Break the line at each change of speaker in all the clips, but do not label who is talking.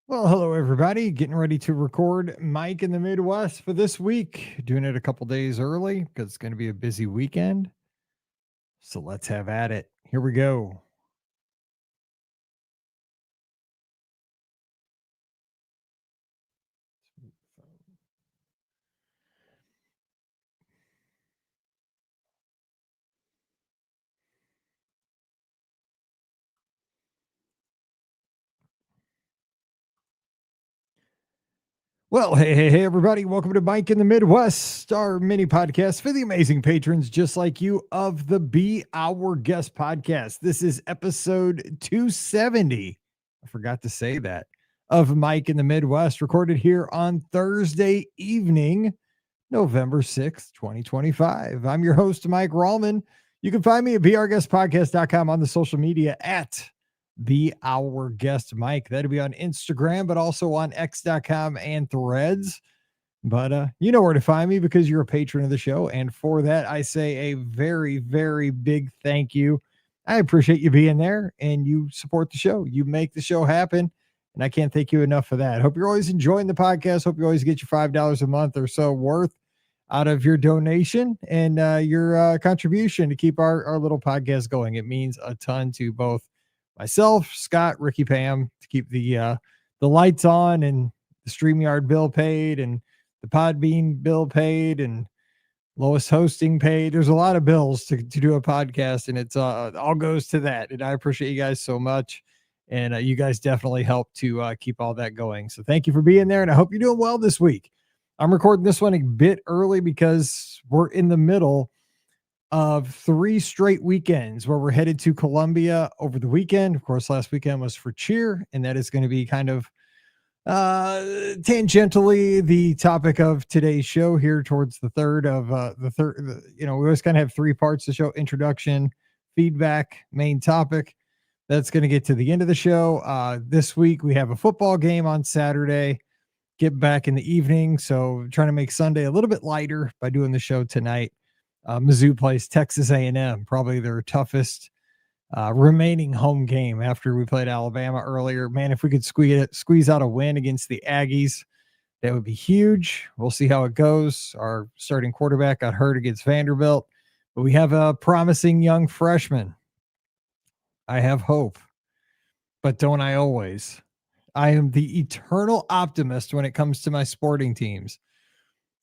Well, hello everybody. Getting ready to record Mike in the Midwest for this week. Doing it a couple days early because it's going to be a busy weekend. So let's have at it. Here we go. Well, hey, everybody. Welcome to Mike in the Midwest, our mini podcast for the amazing patrons just like you of the Be Our Guest podcast. This is episode 270. I forgot to say that of Mike in the Midwest, recorded here on Thursday evening, November 6th, 2025. I'm your host, Mike Rallman. You can find me at beourguestpodcast.com on the social media at Be Our Guest Mike. That'll be on Instagram, but also on x.com and Threads. But you know where to find me because you're a patron of the show. And for that, I say a very, very big thank you. I appreciate you being there and you support the show. You make the show happen. And I can't thank you enough for that. Hope you're always enjoying the podcast. Hope you always get your $5 a month or so worth out of your donation and your contribution to keep our little podcast going. It means a ton to both myself, Scott, Ricky, Pam, to keep the lights on and the StreamYard bill paid and the Podbean bill paid and Lois hosting paid. There's a lot of bills to do a podcast, and it's all goes to that. And I appreciate you guys so much. And you guys definitely help to keep all that going. So thank you for being there. And I hope you're doing well this week. I'm recording this one a bit early because we're in the middle of 3 straight weekends where we're headed to Columbia over the weekend. Of course, last weekend was for cheer, and that is going to be kind of tangentially the topic of today's show here towards the third of we always kind of have 3 parts to show: introduction, feedback, main topic. That's going to get to the end of the show. This week we have a football game on Saturday, get back in the evening. So trying to make Sunday a little bit lighter by doing the show tonight. Mizzou plays Texas A&M, probably their toughest remaining home game after we played Alabama earlier. Man, if we could squeeze out a win against the Aggies, that would be huge. We'll see how it goes. Our starting quarterback got hurt against Vanderbilt, but we have a promising young freshman. I have hope, but don't I always? I am the eternal optimist when it comes to my sporting teams.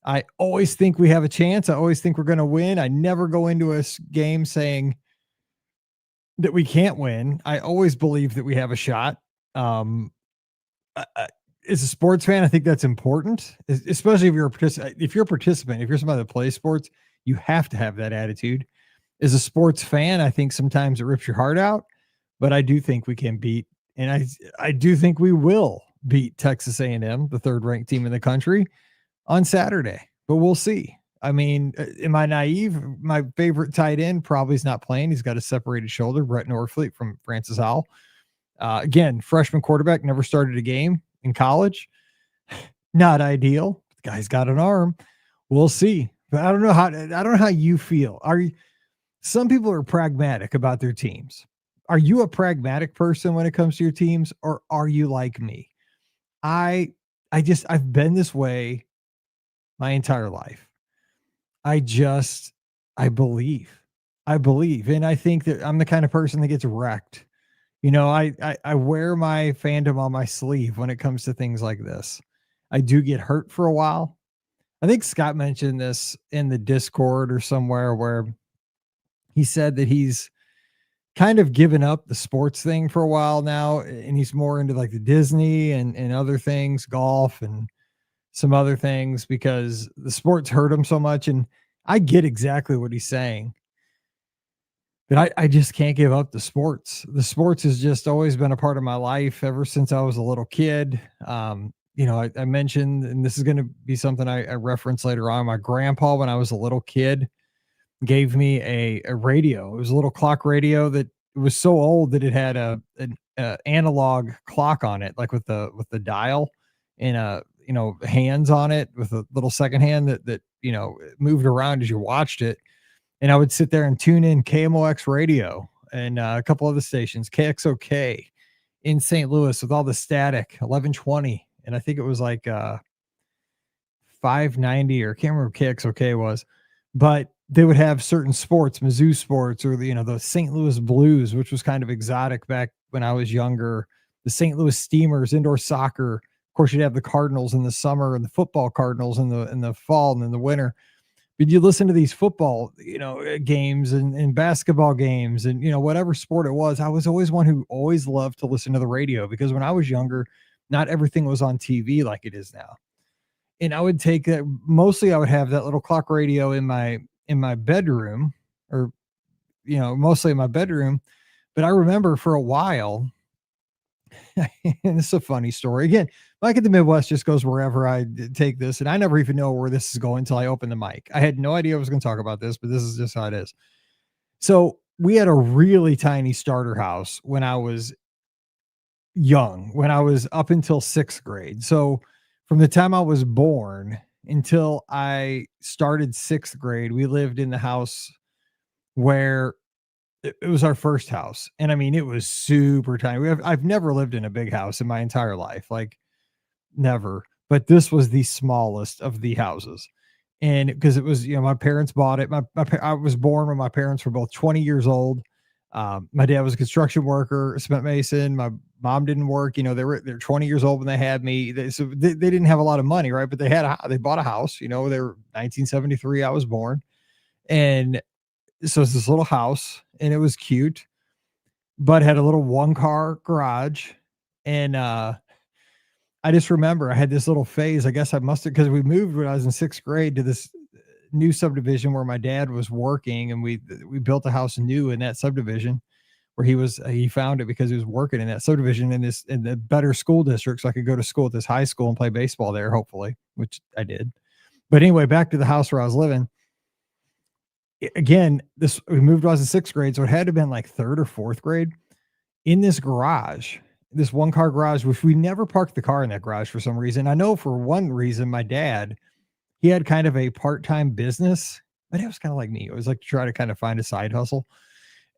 I always think we have a chance. I always think we're going to win. I never go into a game saying that we can't win. I always believe that we have a shot. As a sports fan, I think that's important, especially if you're a participant. If you're a participant, if you're somebody that plays sports, you have to have that attitude. As a sports fan, I think sometimes it rips your heart out, but I do think we can beat, and I do think we will beat Texas A&M, the 3rd-ranked team in the country, on Saturday. But we'll see. I mean, am I naive? My favorite tight end probably is not playing. He's got a separated shoulder, Brett Norfleet from Francis Howell. Again, freshman quarterback, never started a game in college. Not ideal. The guy's got an arm. We'll see. But I don't know how you feel. Some people are pragmatic about their teams. Are you a pragmatic person when it comes to your teams, or are you like me? I've been this way my entire life. I believe. And I think that I'm the kind of person that gets wrecked. You know, I wear my fandom on my sleeve when it comes to things like this. I do get hurt for a while. I think Scott mentioned this in the Discord or somewhere where he said that he's kind of given up the sports thing for a while now, and he's more into like the Disney and other things, golf and some other things, because the sports hurt him so much. And I get exactly what he's saying, but I just can't give up the sports. The sports has just always been a part of my life ever since I was a little kid. I mentioned, and this is going to be something I reference later on, my grandpa, when I was a little kid, gave me a radio. It was a little clock radio that was so old that it had an analog clock on it, like with the dial and hands on it with a little second hand that moved around as you watched it. And I would sit there and tune in KMOX radio and a couple other stations, KXOK in St. Louis with all the static, 1120. And I think it was like 590, or I can't remember what KXOK was, but they would have certain sports, Mizzou sports, or the St. Louis Blues, which was kind of exotic back when I was younger. The St. Louis Steamers, indoor soccer. Of course, you'd have the Cardinals in the summer and the football Cardinals in the fall and in the winter. But you listen to these football, games and basketball games and, whatever sport it was. I was always one who always loved to listen to the radio, because when I was younger, not everything was on TV like it is now. And I would take that, mostly I would have that little clock radio in my bedroom, or, mostly in my bedroom. But I remember for a while, and it's a funny story. Again, Mike at the Midwest just goes wherever I take this. And I never even know where this is going until I open the mic. I had no idea I was going to talk about this, but this is just how it is. So we had a really tiny starter house when I was young, when I was up until 6th grade. So from the time I was born until I started 6th grade, we lived in the house where it was our first house. And I mean, it was super tiny. I've never lived in a big house in my entire life, like never. But this was the smallest of the houses. And because it was, my parents bought it. I was born when my parents were both 20 years old. My dad was a construction worker, a cement mason. My mom didn't work. They're 20 years old when they had me. They didn't have a lot of money, right? But they bought a house. They were 1973. I was born, and so it's this little house, and it was cute, but had a little 1-car garage. And I just remember I had this little phase. I guess I must have, because we moved when I was in 6th grade to this new subdivision where my dad was working, and we built a house new in that subdivision where he found it because he was working in that subdivision in the better school district, so I could go to school at this high school and play baseball there, hopefully, which I did. But anyway, back to the house where I was living. Again, we moved when I was in 6th grade, so it had to have been like 3rd or 4th grade. In this garage, this 1-car garage, which we never parked the car in that garage for some reason. I know for one reason, my dad, he had kind of a part-time business, but it was kind of like me. It was like to try to kind of find a side hustle.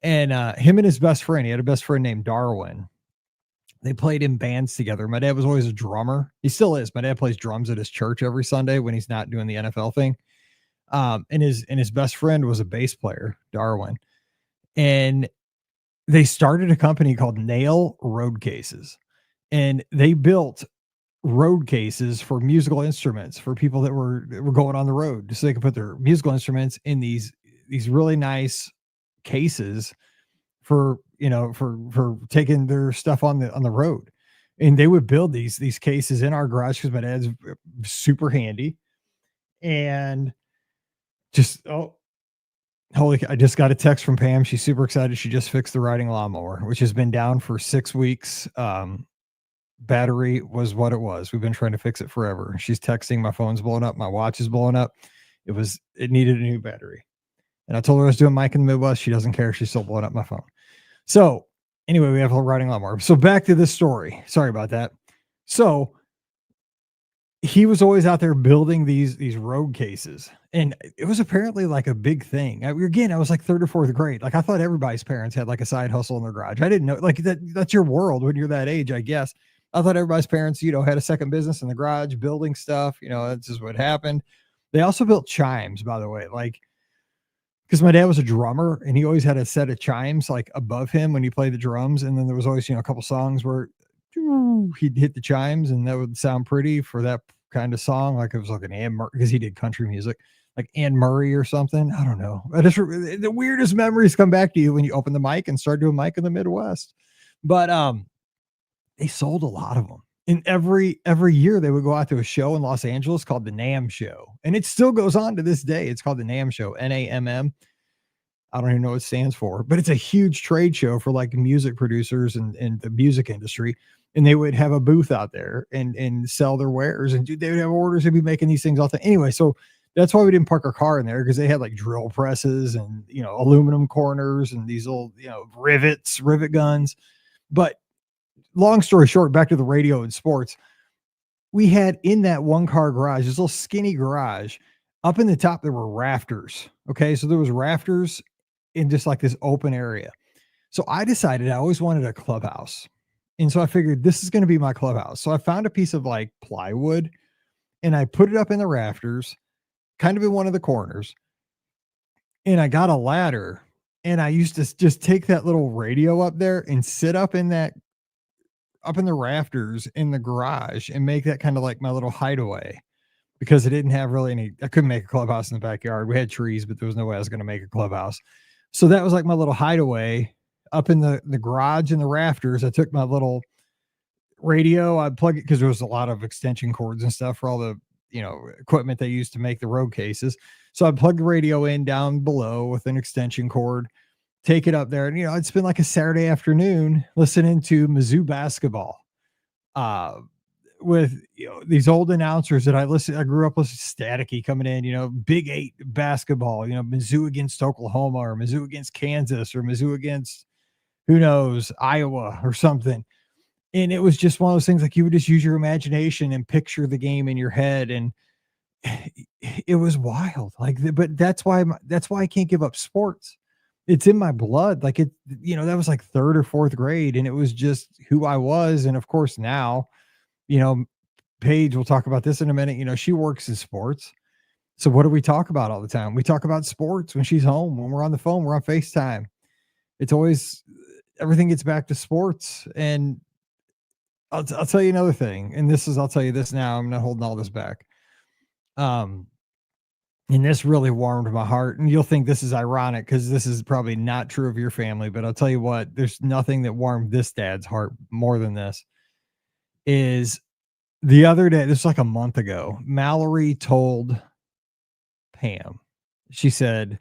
And him and his best friend, he had a best friend named Darwin. They played in bands together. My dad was always a drummer. He still is. My dad plays drums at his church every Sunday when he's not doing the NFL thing. And his best friend was a bass player, Darwin. And they started a company called Nail Road Cases. And they built road cases for musical instruments for people that were going on the road, so they could put their musical instruments in these really nice cases for taking their stuff on the road. And they would build these cases in our garage because my dad's super handy. And just I just got a text from Pam. She's super excited. She just fixed the riding lawnmower, which has been down for 6 weeks. Battery was what it was. We've been trying to fix it forever. She's texting, my phone's blowing up, my watch is blowing up. It needed a new battery. And I told her I was doing Mike in the Midwest. She doesn't care. She's still blowing up my phone. So anyway, we have a riding lawnmower. So back to this story. Sorry about that. So he was always out there building these road cases, and it was apparently like a big thing. I was like 3rd or 4th grade. Like, I thought everybody's parents had like a side hustle in their garage. I didn't know, like, that's your world when you're that age, I guess. I thought everybody's parents, had a second business in the garage building stuff. That's just what happened. They also built chimes, by the way, like, because my dad was a drummer, and he always had a set of chimes like above him when he played the drums. And then there was always, a couple songs where he'd hit the chimes, and that would sound pretty for that kind of song. Like it was like an Ann Murray, because he did country music, like Ann Murray or something. I don't know. The weirdest memories come back to you when you open the mic and start doing Mike in the Midwest. But they sold a lot of them. And every year they would go out to a show in Los Angeles called the NAMM Show. And it still goes on to this day. It's called the NAMM Show, NAMM. I don't even know what it stands for, but it's a huge trade show for like music producers and the music industry. And they would have a booth out there and sell their wares, and they would have orders to be making these things all the time. Anyway, so that's why we didn't park our car in there, because they had like drill presses and, aluminum corners and these old, rivet guns. But long story short, back to the radio and sports, we had in that 1-car garage, this little skinny garage, up in the top, there were rafters. Okay. So there was rafters in just like this open area. So I decided I always wanted a clubhouse. And so I figured this is going to be my clubhouse. So I found a piece of like plywood and I put it up in the rafters, kind of in one of the corners. And I got a ladder and I used to just take that little radio up there and sit up in the rafters in the garage and make that kind of like my little hideaway because I didn't have really any, I couldn't make a clubhouse in the backyard. We had trees, but there was no way I was going to make a clubhouse. So that was like my little hideaway up in the garage in the rafters. I took my little radio, I'd plug it because there was a lot of extension cords and stuff for all the, equipment they used to make the road cases. So I'd plug the radio in down below with an extension cord, take it up there. And, I'd spend like a Saturday afternoon listening to Mizzou basketball. With these old announcers that I grew up with Staticky coming in, Big 8 basketball, Mizzou against Oklahoma or Mizzou against Kansas or Mizzou against who knows, Iowa or something. And it was just one of those things like you would just use your imagination and picture the game in your head. And it was wild. But that's why I can't give up sports. It's in my blood. Like that was like third or fourth grade. And it was just who I was. And of course now, Paige, we'll talk about this in a minute. She works in sports. So what do we talk about all the time? We talk about sports when she's home, when we're on the phone, we're on FaceTime. It's always, everything gets back to sports. And I'll tell you another thing. And I'll tell you this now, I'm not holding all this back. And this really warmed my heart. And you'll think this is ironic because this is probably not true of your family, but I'll tell you what, there's nothing that warmed this dad's heart more than this. Is the other day, this was like a month ago, Mallory told Pam, she said,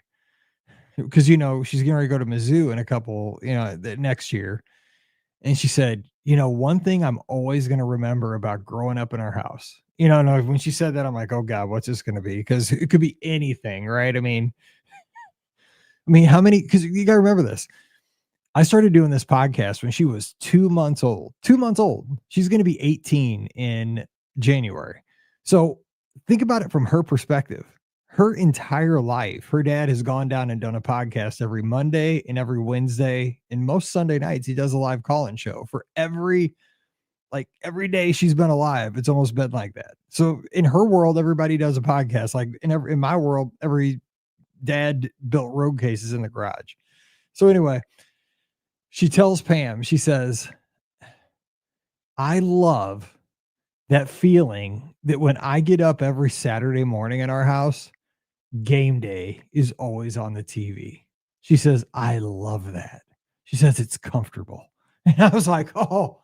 because, she's getting ready to go to Mizzou in a couple, next year. And she said, one thing I'm always going to remember about growing up in our house, no, when she said that, I'm like, oh God, what's this going to be? Because it could be anything, right? I mean, how many, because you got to remember this. I started doing this podcast when she was 2 months old. 2 months old. She's going to be 18 in January. So think about it from her perspective. Her entire life, her dad has gone down and done a podcast every Monday and every Wednesday. And most Sunday nights, he does a live call-in show for every day she's been alive. It's almost been like that. So in her world, everybody does a podcast. Like in my world, every dad built road cases in the garage. So anyway, she tells Pam, she says, I love that feeling that when I get up every Saturday morning in our house, game day is always on the TV. She says, I love that. She says, it's comfortable. And I was like, oh,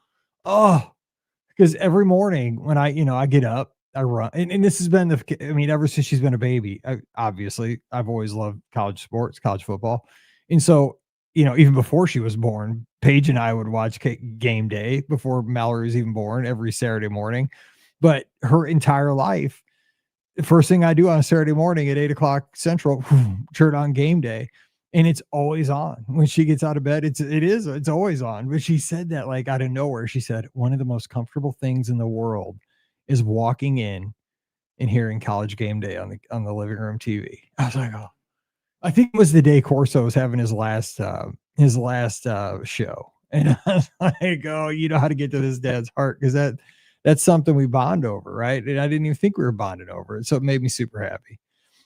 because every morning when I get up, I run. And this has been ever since she's been a baby, I've always loved college sports, college football. And so, even before she was born, Paige and I would watch game day before Mallory was even born every Saturday morning. But her entire life, the first thing I do on a Saturday morning at 8:00 Central, turn on game day. And it's always on when she gets out of bed. It's always on. But she said that like out of nowhere. She said, one of the most comfortable things in the world is walking in and hearing college game day on the living room TV. I was like, oh, I think it was the day Corso was having his last show. And I was like, oh, you know how to get to this dad's heart. Cause that's something we bond over. Right. And I didn't even think we were bonded over it. So it made me super happy.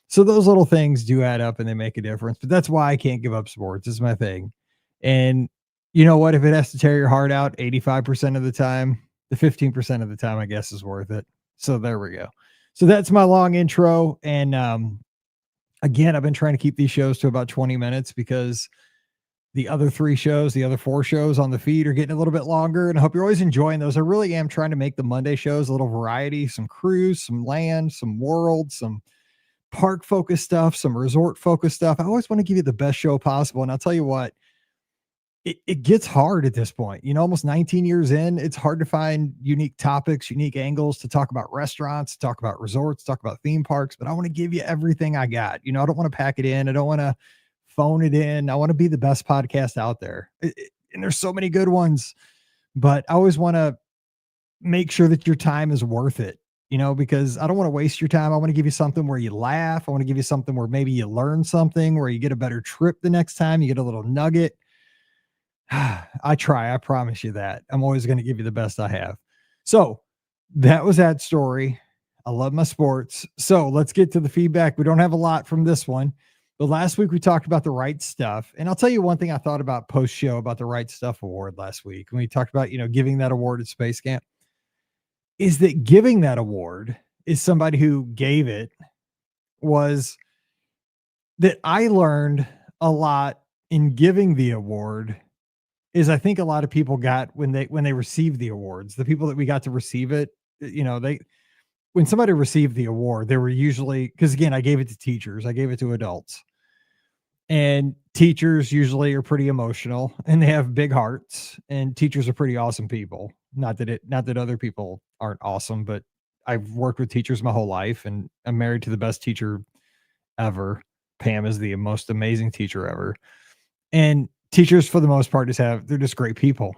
So those little things do add up and they make a difference, but that's why I can't give up sports. It's my thing. And you know what, if it has to tear your heart out 85% of the time, the 15% of the time, I guess is worth it. So there we go. So that's my long intro. And, again, I've been trying to keep these shows to about 20 minutes because the other 4 shows on the feed are getting a little bit longer. And I hope you're always enjoying those. I really am trying to make the Monday shows a little variety, some cruise, some land, some world, some park focused stuff, some resort focused stuff. I always want to give you the best show possible. And I'll tell you what, it gets hard at this point, almost 19 years in, it's hard to find unique topics, unique angles to talk about restaurants, to talk about resorts, talk about theme parks, but I want to give you everything I got. I don't want to pack it in. I don't want to phone it in. I want to be the best podcast out there. And there's so many good ones, but I always want to make sure that your time is worth it, because I don't want to waste your time. I want to give you something where you laugh. I want to give you something where maybe you learn something, where you get a better trip the next time, you get a little nugget. I try. I promise you that. I'm always going to give you the best I have. So that was that story. I love my sports. So let's get to the feedback. We don't have a lot from this one, but last week we talked about the right stuff. And I'll tell you one thing I thought about post show about the right stuff award last week. When we talked about, giving that award at Space Camp, is that giving that award is somebody who gave it was that I learned a lot in giving the award is I think a lot of people got when they received the awards, the people that we got to receive it, they when somebody received the award, they were usually because again, I gave it to teachers, I gave it to adults. And teachers usually are pretty emotional and they have big hearts and teachers are pretty awesome people. Not that other people aren't awesome, but I've worked with teachers my whole life and I'm married to the best teacher ever. Pam is the most amazing teacher ever. And teachers for the most part they're just great people.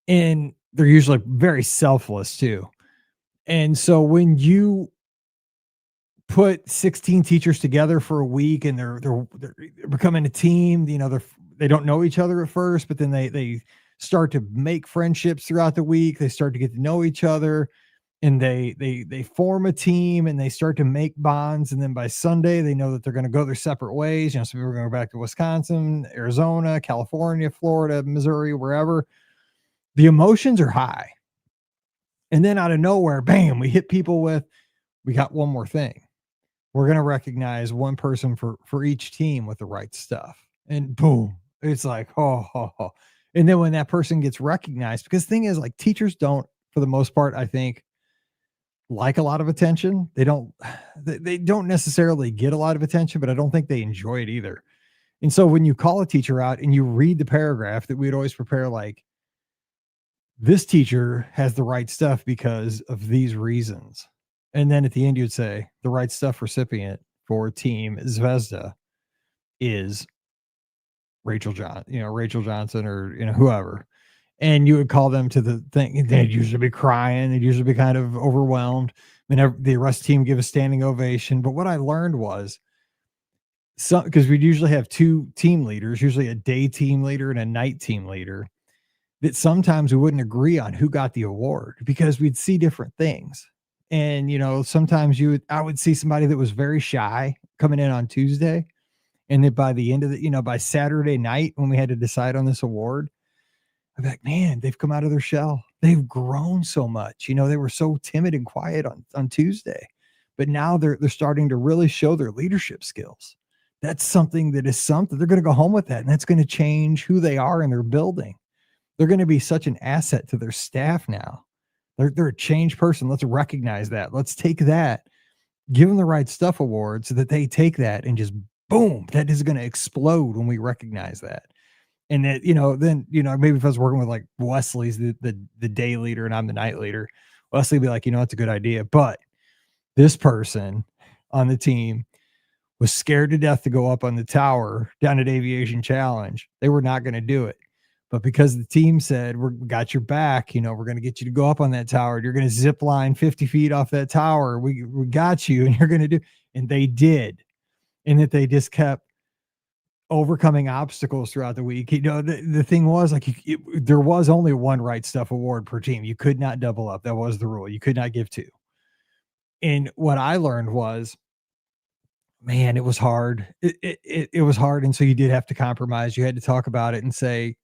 And they're usually very selfless too. And so when you put 16 teachers together for a week and they're becoming a team, they don't know each other at first, but then they start to make friendships throughout the week. They start to get to know each other and they form a team and they start to make bonds. And then by Sunday, they know that they're going to go their separate ways. Some people are going to go back to Wisconsin, Arizona, California, Florida, Missouri, wherever. The emotions are high. And then out of nowhere, bam, we hit people with, we got one more thing. We're going to recognize one person for each team with the right stuff. And boom, it's like, oh. And then when that person gets recognized, because the thing is like teachers don't, for the most part, I think, like a lot of attention. They don't necessarily get a lot of attention, but I don't think they enjoy it either. And so when you call a teacher out and you read the paragraph that we'd always prepare, like, this teacher has the right stuff because of these reasons. And then at the end, you'd say the right stuff recipient for team Zvezda is Rachel Johnson or, whoever. And you would call them to the thing. They'd usually be crying. They'd usually be kind of overwhelmed. I mean, the rest team give a standing ovation. But what I learned was because we'd usually have two team leaders, usually a day team leader and a night team leader, that sometimes we wouldn't agree on who got the award because we'd see different things. And, sometimes I would see somebody that was very shy coming in on Tuesday. And then by the end of by Saturday night, when we had to decide on this award, I'm like, man, they've come out of their shell. They've grown so much. They were so timid and quiet on Tuesday, but now they're starting to really show their leadership skills. That's something they're going to go home with that. And that's going to change who they are in their building. They're going to be such an asset to their staff now. They're a changed person. Let's recognize that. Let's take that, give them the right stuff award so that they take that and just boom, that is going to explode when we recognize that. And that, then, maybe if I was working with like Wesley's the day leader and I'm the night leader, Wesley would be like, it's a good idea. But this person on the team was scared to death to go up on the tower down at Aviation Challenge. They were not going to do it. But because the team said, we got your back, we're going to get you to go up on that tower. You're going to zip line 50 feet off that tower. We got you and you're going to do. And they did. And that they just kept overcoming obstacles throughout the week. The thing was like, there was only one right stuff award per team. You could not double up. That was the rule. You could not give two. And what I learned was, man, it was hard. It was hard. And so you did have to compromise. You had to talk about it and say,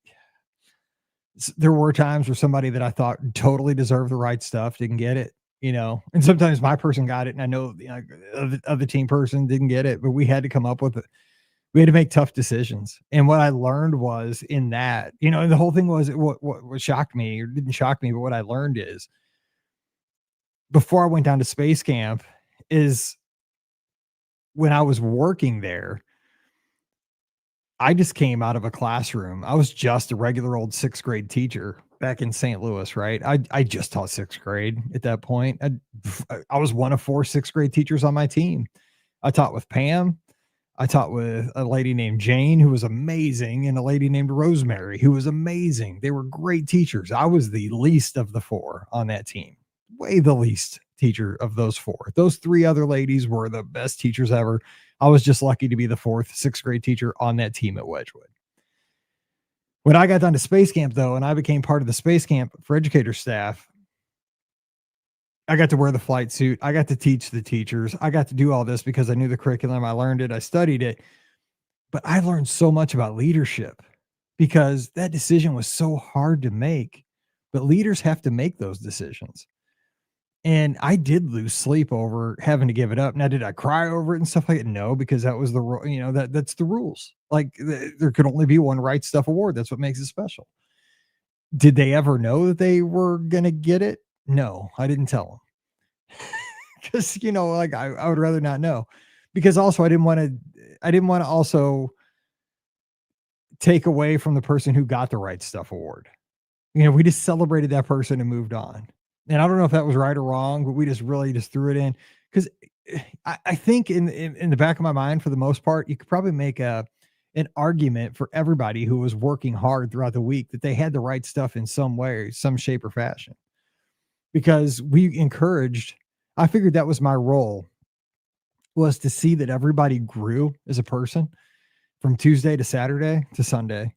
there were times where somebody that I thought totally deserved the right stuff didn't get it, and sometimes my person got it. And I know the other team person didn't get it, but we had to come up with it. We had to make tough decisions. And what I learned was in that, and the whole thing was what shocked me or didn't shock me, but what I learned is before I went down to space camp is when I was working there, I just came out of a classroom. I was just a regular old sixth grade teacher back in St. Louis, right? I just taught sixth grade at that point. I was one of 4 sixth grade teachers on my team. I taught with Pam. I taught with a lady named Jane, who was amazing, and a lady named Rosemary, who was amazing. They were great teachers. I was the least of the 4 on that team, way the least teacher of those 4. Those 3 other ladies were the best teachers ever. I was just lucky to be the 4th sixth grade teacher on that team at Wedgwood. When I got done to space camp, though, and I became part of the space camp for educator staff, I got to wear the flight suit. I got to teach the teachers. I got to do all this because I knew the curriculum. I learned it. I studied it. But I learned so much about leadership because that decision was so hard to make. But leaders have to make those decisions. And I did lose sleep over having to give it up. Now, did I cry over it and stuff like that? No, because that was that's the rules. Like there could only be one Right Stuff award. That's what makes it special. Did they ever know that they were going to get it? No, I didn't tell them. Because, like I would rather not know. Because also I didn't want to also take away from the person who got the Right Stuff award. We just celebrated that person and moved on. And I don't know if that was right or wrong, but we just really threw it in because I think in the back of my mind, for the most part, you could probably make an argument for everybody who was working hard throughout the week that they had the right stuff in some way, some shape or fashion, because we encouraged. I figured that was my role, was to see that everybody grew as a person from Tuesday to Saturday to Sunday,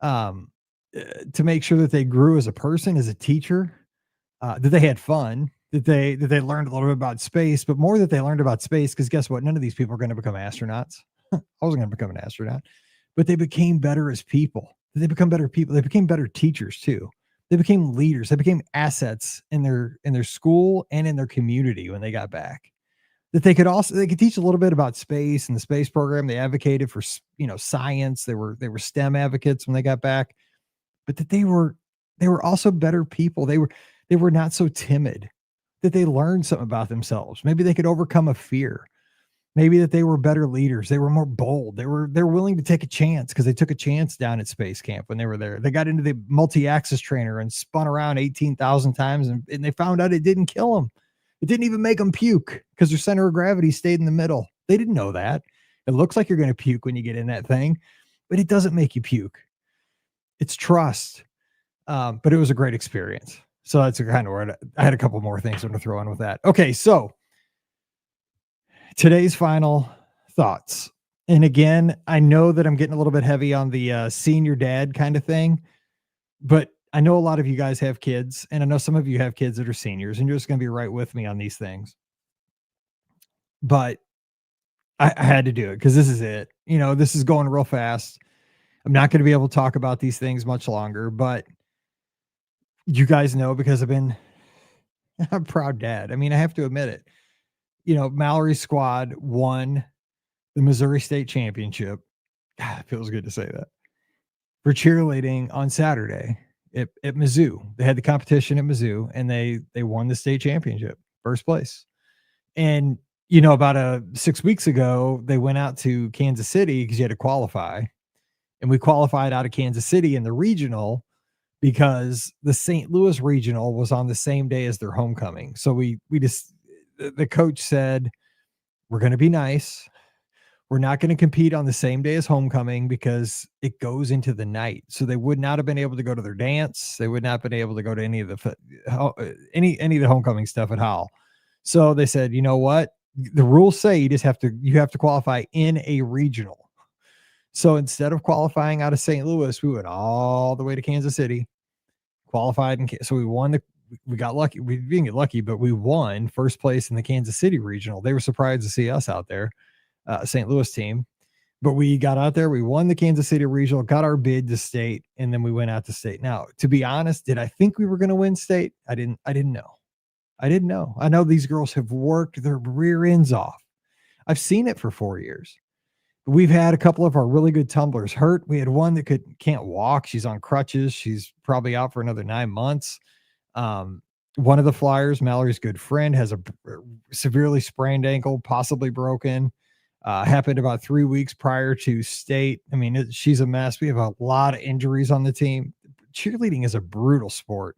to make sure that they grew as a person, as a teacher, that they had fun, that they learned a little bit about space, but more that they learned about space. Because guess what? None of these people are going to become astronauts. I wasn't going to become an astronaut, but they became better as people. They become better people. They became better teachers too. They became leaders. They became assets in their school and in their community when they got back. That they could teach a little bit about space and the space program. They advocated for science. They were STEM advocates when they got back, but that they were also better people. They were not so timid, that they learned something about themselves. Maybe they could overcome a fear. Maybe that they were better leaders. They were more bold. They're willing to take a chance because they took a chance down at space camp when they were there. They got into the multi-axis trainer and spun around 18,000 times and they found out it didn't kill them. It didn't even make them puke because their center of gravity stayed in the middle. They didn't know that. It looks like you're going to puke when you get in that thing, but it doesn't make you puke. It's trust. But it was a great experience. So that's kind of where I had a couple more things I'm going to throw in with that. Okay, so today's final thoughts. And again, I know that I'm getting a little bit heavy on the senior dad kind of thing, but I know a lot of you guys have kids, and I know some of you have kids that are seniors, and you're just going to be right with me on these things. But I had to do it because this is it. This is going real fast. I'm not going to be able to talk about these things much longer, but you guys know because I'm a proud dad. I mean, I have to admit it. Mallory's squad won the Missouri State Championship. God, it feels good to say that. For cheerleading on Saturday at Mizzou. They had the competition at Mizzou and they won the state championship, first place. And, about 6 weeks ago, they went out to Kansas City because you had to qualify. And we qualified out of Kansas City in the regional because the St. Louis regional was on the same day as their homecoming. So the coach said, we're going to be nice. We're not going to compete on the same day as homecoming because it goes into the night. So they would not have been able to go to their dance. They would not have been able to go to any of the homecoming stuff at Howell. So they said, you know what? The rules say you have to qualify in a regional. So instead of qualifying out of St. Louis, we went all the way to Kansas City, qualified. And so we won we got lucky. We didn't get lucky, but we won first place in the Kansas City regional. They were surprised to see us out there, St. Louis team, but we got out there. We won the Kansas City regional, got our bid to state, and then we went out to state. Now, to be honest, did I think we were going to win state? I didn't know. I know these girls have worked their rear ends off. I've seen it for 4 years. We've had a couple of our really good tumblers hurt. We had one that can't walk. She's on crutches. She's probably out for another 9 months. One of the flyers, Mallory's good friend, has a severely sprained ankle, possibly broken. Happened about 3 weeks prior to state. I mean, she's a mess. We have a lot of injuries on the team. Cheerleading is a brutal sport.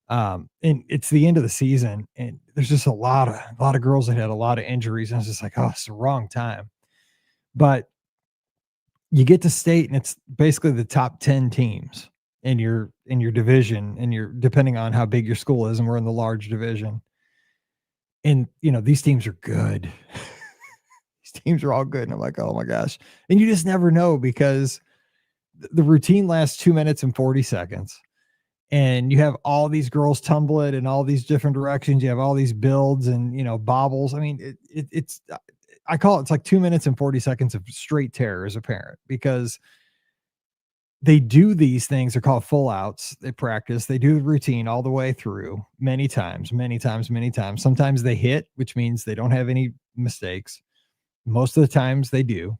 And it's the end of the season, and there's just a lot of girls that had a lot of injuries. And I was just like, oh, it's the wrong time. But you get to state, and it's basically the top 10 teams in your division, and depending on how big your school is, and we're in the large division. And these teams are good. These teams are all good. And I'm like, oh my gosh. And you just never know because the routine lasts 2 minutes and 40 seconds. And you have all these girls tumble it in all these different directions. You have all these builds and, bobbles. I mean, it's I call it's like 2 minutes and 40 seconds of straight terror as a parent, because they do these things. They're called full outs. They practice. They do the routine all the way through many times, many times, many times. Sometimes they hit, which means they don't have any mistakes. Most of the times they do,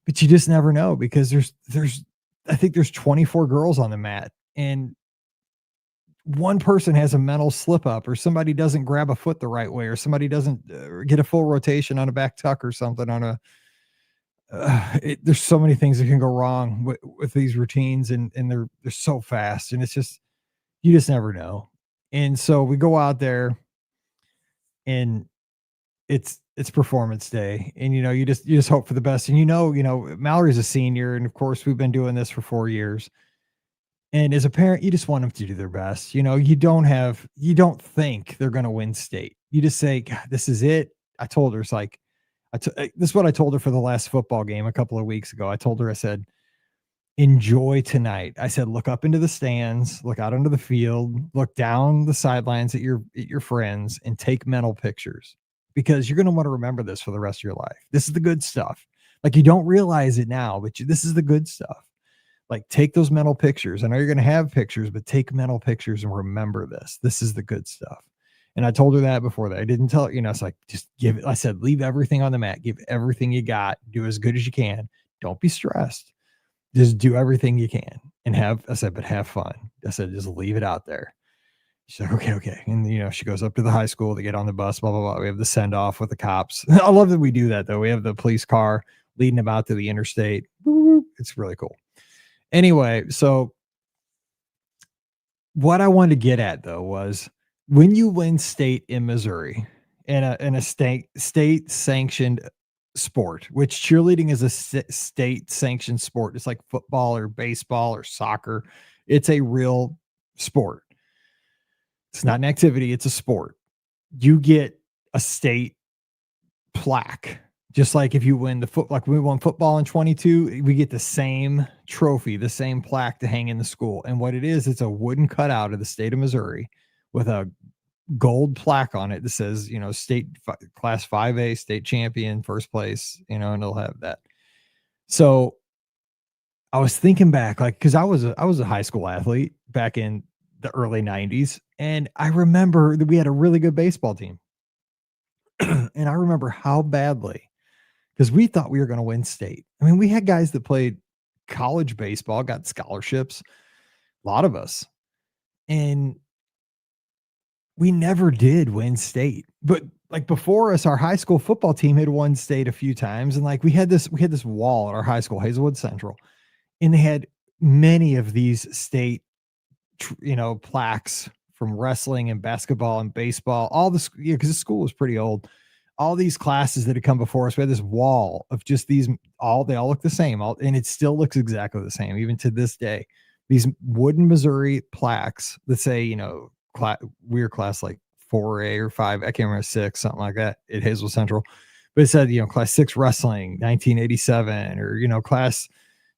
but you just never know, because I think there's 24 girls on the mat, and one person has a mental slip up, or somebody doesn't grab a foot the right way, or somebody doesn't get a full rotation on a back tuck or something on a, there's so many things that can go wrong with these routines, and they're so fast, and it's just, you just never know. And so we go out there, and it's performance day, and you just hope for the best. And Mallory's a senior, and of course we've been doing this for 4 years. And as a parent, you just want them to do their best. You don't think they're going to win state. You just say, God, this is it. I told her, it's like, this is what I told her for the last football game a couple of weeks ago. I told her, I said, enjoy tonight. I said, look up into the stands, look out onto the field, look down the sidelines at your friends, and take mental pictures, because you're going to want to remember this for the rest of your life. This is the good stuff. Like, you don't realize it now, but this is the good stuff. Like, take those mental pictures. I know you're going to have pictures, but take mental pictures and remember this. This is the good stuff. And I told her that before that. I didn't tell her, it's like, just give it. I said, leave everything on the mat. Give everything you got. Do as good as you can. Don't be stressed. Just do everything you can and but have fun. I said, just leave it out there. She's like, okay. And, she goes up to the high school. They get on the bus, blah, blah, blah. We have the send off with the cops. I love that we do that, though. We have the police car leading them out to the interstate. It's really cool. Anyway, so what I wanted to get at, though, was when you win state in Missouri in a state sanctioned sport, which cheerleading is a state sanctioned sport. It's like football or baseball or soccer. It's a real sport. It's not an activity. It's a sport. You get a state plaque. Just like if you win like we won football in 22, we get the same trophy, the same plaque to hang in the school. And what it is, it's a wooden cutout of the state of Missouri with a gold plaque on it that says, state class 5A, state champion, first place, and it'll have that. So I was thinking back, like, cause I was a high school athlete back in the early 90s. And I remember that we had a really good baseball team. And I remember how badly, because we thought we were going to win state. I mean, we had guys that played college baseball, got scholarships, a lot of us. And we never did win state. But like before us, our high school football team had won state a few times. And like we had this wall at our high school, Hazelwood Central, and they had many of these state, plaques from wrestling and basketball and baseball, all this, because the school was pretty old. All these classes that had come before us, we had this wall of just these, they all look the same, and it still looks exactly the same, even to this day. These wooden Missouri plaques that say, we're class like 4A or 5, I can't remember, 6, something like that at Hazelwood Central. But it said, class 6 wrestling, 1987, or, class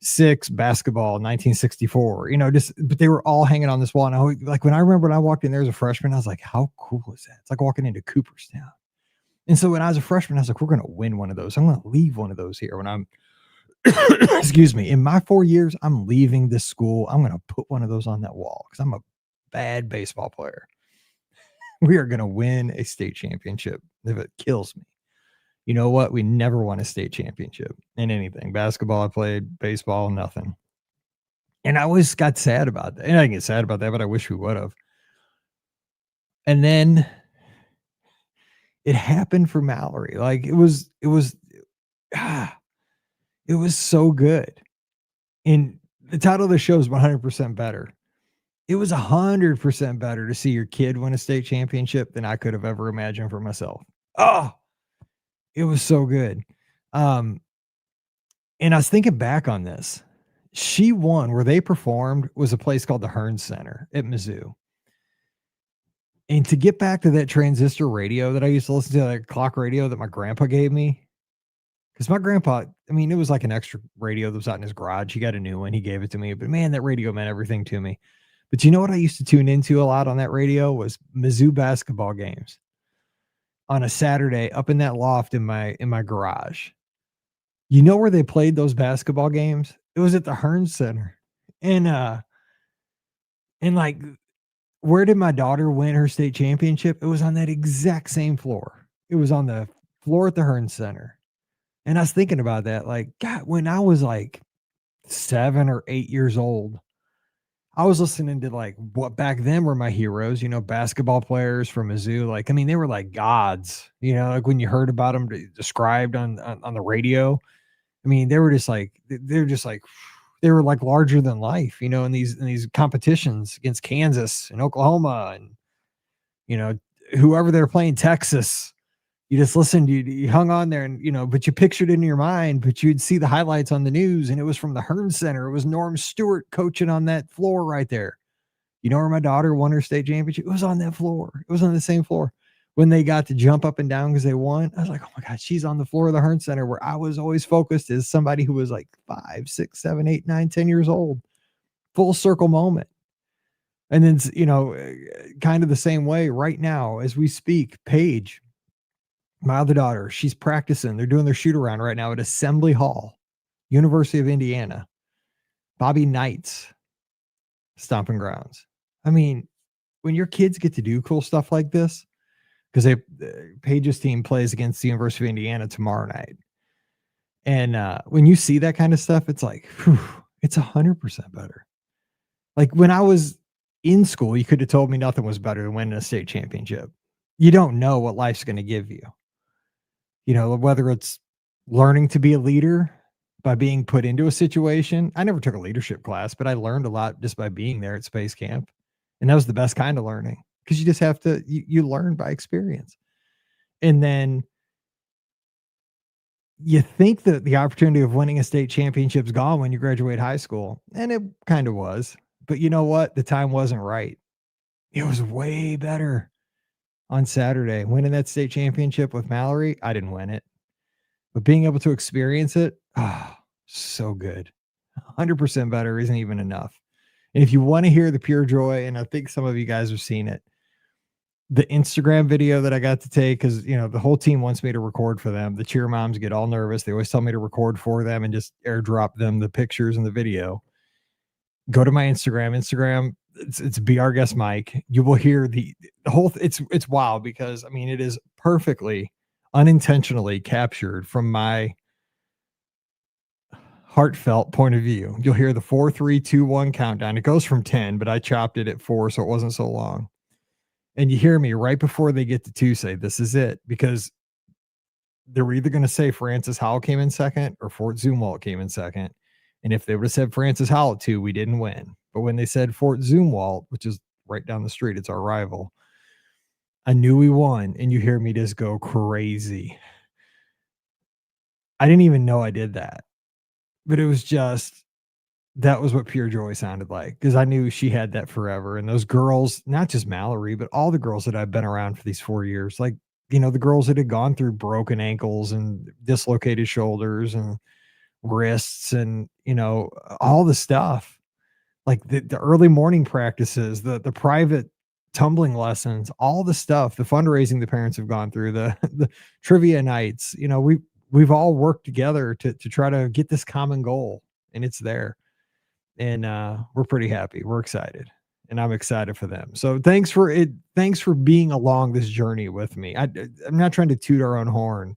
6 basketball, 1964, but they were all hanging on this wall. And when I walked in there as a freshman, I was like, how cool is that? It's like walking into Cooperstown. And so when I was a freshman, I was like, we're going to win one of those. I'm going to leave one of those here when I'm, excuse me, in my 4 years, I'm leaving this school. I'm going to put one of those on that wall because I'm a bad baseball player. We are going to win a state championship if it kills me. You know what? We never won a state championship in anything. Basketball, I played. Baseball, nothing. And I always got sad about that. And I didn't get sad about that, but I wish we would have. And then it happened for Mallory. Like it was so good. And the title of the show is 100% better. It was 100% better to see your kid win a state championship than I could have ever imagined for myself. Oh, it was so good. And I was thinking back on this. She won where they performed was a place called the Hearns Center at Mizzou. And to get back to that transistor radio that I used to listen to, that clock radio that my grandpa gave me, Because my grandpa, I mean, it was like an extra radio that was out in his garage. He got a new one. He gave it to me. But man, that radio meant everything to me. But you know what I used to tune into a lot on that radio was Mizzou basketball games on a Saturday up in that loft in my garage. You know where they played those basketball games? It was at the Hearn Center. And like, where did my daughter win her state championship? It was on that exact same floor. It was on the floor at the Hearn Center. And I was thinking about that, like, God, when I was like 7 or 8 years old, I was listening to like what back then were my heroes, basketball players from Mizzou. Like, I mean, they were like gods, like when you heard about them described on the radio. I mean, they were just like, they're just like, they were like larger than life, in these competitions against Kansas and Oklahoma and, you know, whoever they're playing, Texas. You just listened, you hung on there and, but you pictured it in your mind, but you'd see the highlights on the news and it was from the Hearn Center. It was Norm Stewart coaching on that floor right there. You know where my daughter won her state championship? It was on that floor. It was on the same floor. When they got to jump up and down because they won, I was like, oh my God, she's on the floor of the Hearn Center where I was always focused as somebody who was like 5, 6, 7, 8, 9, 10 years old. Full circle moment. And then, kind of the same way right now as we speak, Paige, my other daughter, she's practicing. They're doing their shoot around right now at Assembly Hall, University of Indiana. Bobby Knight's stomping grounds. I mean, when your kids get to do cool stuff like this, because Paige's team plays against the University of Indiana tomorrow night. And when you see that kind of stuff, it's like, whew, it's 100% better. Like when I was in school, you could have told me nothing was better than winning a state championship. You don't know what life's going to give you. Whether it's learning to be a leader by being put into a situation. I never took a leadership class, but I learned a lot just by being there at Space Camp. And that was the best kind of learning because you just have to, you learn by experience. And then you think that the opportunity of winning a state championship is gone when you graduate high school. And it kind of was. But you know what? The time wasn't right. It was way better on Saturday. Winning that state championship with Mallory, I didn't win it. But being able to experience it, so good. 100% better isn't even enough. And if you want to hear the pure joy, and I think some of you guys have seen it, the Instagram video that I got to take, because, the whole team wants me to record for them. The cheer moms get all nervous. They always tell me to record for them and just airdrop them the pictures and the video. Go to my Instagram. It's Be Our Guest Mike. You will hear the whole, it's wild because, I mean, it is perfectly unintentionally captured from my heartfelt point of view. You'll hear the 4, 3, 2, 1 countdown. It goes from 10, but I chopped it at 4, so it wasn't so long. And you hear me right before they get to 2 say, this is it, because they were either going to say Francis Howell came in second or Fort Zumwalt came in second. And if they would have said Francis Howell at 2, we didn't win. But when they said Fort Zumwalt, which is right down the street, it's our rival, I knew we won. And you hear me just go crazy. I didn't even know I did that. But it was just, that was what pure joy sounded like, because I knew she had that forever. And those girls, not just Mallory, but all the girls that I've been around for these 4 years, like, the girls that had gone through broken ankles and dislocated shoulders and wrists and, all the stuff, like the early morning practices, the private tumbling lessons, all the stuff, the fundraising the parents have gone through, the trivia nights, we've all worked together to try to get this common goal, and it's there. And we're pretty happy. We're excited, and I'm excited for them. So thanks for it. Thanks for being along this journey with me. I'm not trying to toot our own horn,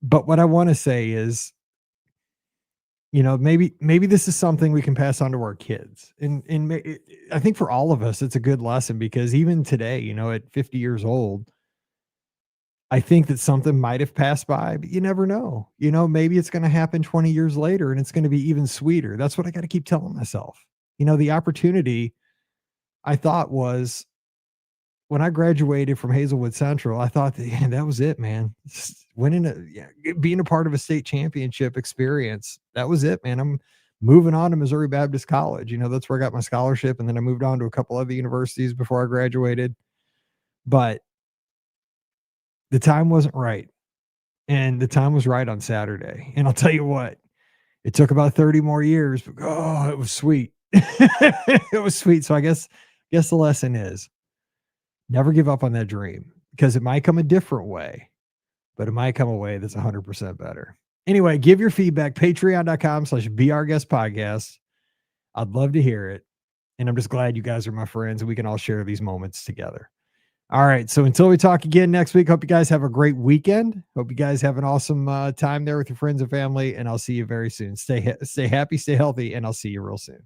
but what I want to say is, maybe this is something we can pass on to our kids. And I think for all of us, it's a good lesson, because even today, at 50 years old, I think that something might have passed by, but you never know. Maybe it's going to happen 20 years later and it's going to be even sweeter. That's what I got to keep telling myself. The opportunity, I thought, was when I graduated from Hazelwood Central, I thought that was it, man. Just being a part of a state championship experience, that was it, man. I'm moving on to Missouri Baptist College. That's where I got my scholarship. And then I moved on to a couple other universities before I graduated. But the time wasn't right. and the time was right on Saturday. And I'll tell you what, it took about 30 more years, but oh, it was sweet. It was sweet. So I guess the lesson is never give up on that dream because it might come a different way, but it might come a way that's 100% better. Anyway, give your feedback, patreon.com/beourguestpodcast. I'd love to hear it. And I'm just glad you guys are my friends and we can all share these moments together. All right. So until we talk again next week, hope you guys have a great weekend. Hope you guys have an awesome time there with your friends and family. And I'll see you very soon. Stay happy, stay healthy, and I'll see you real soon.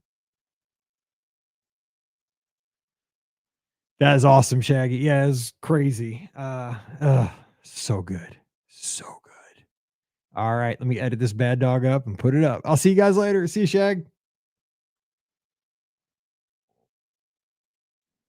That is awesome, Shaggy. Yeah, it's crazy. So good. So good. All right. Let me edit this bad dog up and put it up. I'll see you guys later. See you, Shag.